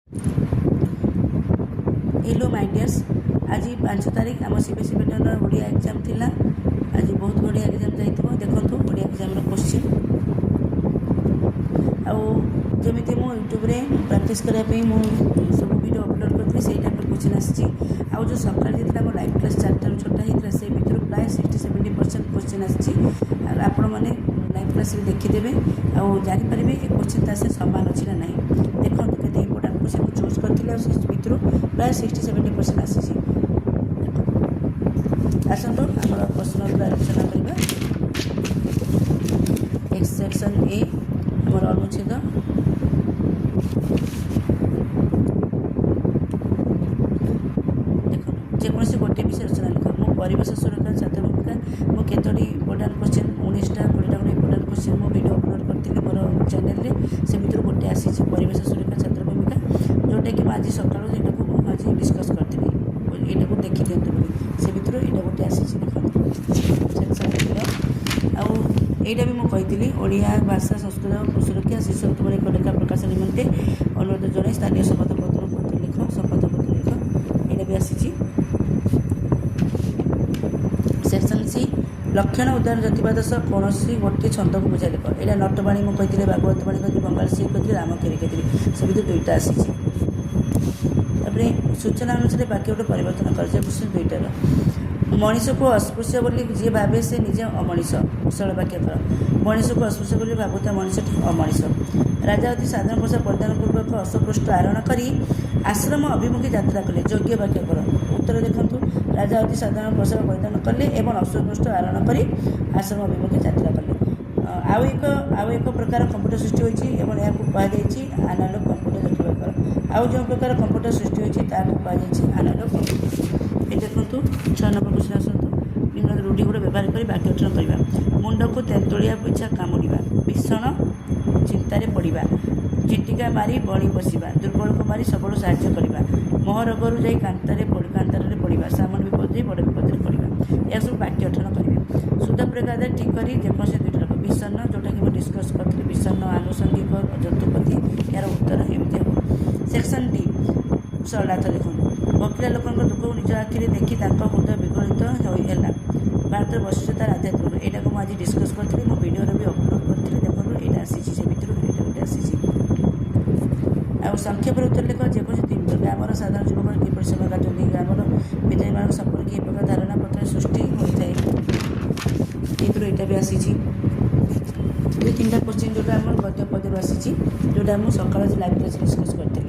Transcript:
Hello my dears, आज 5 तारीख आम सीबीएसई पैटर्न ओडिया एग्जाम थिला। आज बहुत बढ़िया एग्जाम जाइथिबो। देखंतु ओडिया एग्जाम रो क्वेश्चन आउ जमिति मो यूट्यूब रे प्रैक्टिस करिया पे मो सब वीडियो अपलोड करथि सेही टाइप रो क्वेश्चन आछि। आउ जो सकाळ जेतला मो लाइव क्लास 4 रो छोटा हितला से भितर प्राय 60-70% क्वेश्चन आछि। आपण माने लाइव क्लास रे देखि देबे आउ जानि परिबे ए क्वेश्चन तासे समान अछि ना नाही। देखंतु केते इंपोर्टेंट क्वेश्चन चूज करथिले से भितर प्राय 60-70% आछि। आसंतो हमर प्रश्न उत्तर आलोचना करिबा। एक्स सेक्शन ए हमर अनुच्छेद जेकोसी गोटे विषय रचना लिख। मो परिवेश सुरक्षा छात्र भूमिका मो केतोटी इंपोर्टेंट क्वेश्चन 19टा 20टा इंपोर्टेंट क्वेश्चन मो वीडियो अपलोड करथिले मोर चैनल रे। से भितर गोटे आसी परिवेश सुरक्षा छात्र भूमिका जोटा कि आज सकाळो एटा को आज डिस्कस करथिले। एटा को देखि दियंतु बोली से भितर एटा गोटे आसी सेक्शन आउ एटा भी मो कहितली ओडिया भाषा संस्कृत सुरक्षा शीर्षक तुम एक लेखा प्रकाश निमंते अनुरोध जणाई स्थानीय संवादपत्र लिख संवादपत्र लिख। एटा भी आसी सेक्शन सी लक्षण उदाहरण जतिवाद सह कौन गोटे छंद को बुझा लिख। एटा नटवाणी मो कहितली भागवत बाणी कहितली बंगाल सी कहितली रामकेरी कहितली से भितर दुईटा आसी। सूचना अनुसार बाक्य गोटे परिवर्तन कर क्वेश्चन दुईटार। मनीष को अस्पृश्य बोली जी भावे से निजे अमनीष। सरल वाक्य कर। मनीष को अस्पृश्य बोली भावुता मनीष अमनीष। राजा अति साधारण पोषाक परिधान पूर्वक अश्वपृष्ठ आरोहण करी आश्रम अभिमुखी यात्रा कले। योग्य वाक्य कर। उत्तर देखंतु राजा अति साधारण पोषाक परिधान कले एवं अश्वपृष्ठ आरोहण करी आश्रम अभिमुखी यात्रा कले। आउ एक प्रकार कंप्यूटर सृष्टि होइछि एवं या को कहा जाइछि एनालॉग कंप्यूटर देखिबा कर। आउ जो प्रकार कंप्यूटर सृष्टि होइछि ता को कहा जाइछि एनालॉग कंप्यूटर। ए देखंतु 6 नंबर क्वेश्चन आसंतु। निम्न रूढ़ी गुड़ व्यवहार करी वाक्य गठन करबा। मुंड को तेंतुलिया पिछा कामुड़िबा। भीषण चिंतार पड़िबा। चिटिका मारी बणी बसिबा। दुर्बल को मारी सबल साहाय्य करबा। मोहरगरु जाई कांतारे पड़िबा। सामान विपद जाई बड़ विपद रे पड़िबा। या सब वाक्य गठन करिवे। शुद्ध प्रकार ठीक करी जेकोसी दुईटा रख। विषण्ण जोटा कि डिस्कस करथिले विषण्ण आनुषंगिक जंतुपति यार उत्तर एमती हम। Section D सरलार्थ लिखुन। वकीला लोक दुख को निज आखिरे देखी हृदय विगलित होगा। भारत वैशिष्टतार आध्यात्मिक यहाँ को आज डिस्कस करी मो वीडियो भी अपलोड करी। देखो यहाँ आसी से भितर यहाँ गोटे आसी। आउ संक्षेप उत्तर लिख। जेकोसी ग्रामर साधारण युवक किपर समय काटती ग्रामर विधायी मान संपर्क ये प्रकार धारणा पत्र सृष्टि होता है। यहाँ भी आसी 2-3टा क्वेश्चन जोटा आम गद्य पदर आसी जोटा मुझे सकाल लाइव क्लास डिस्कस करी।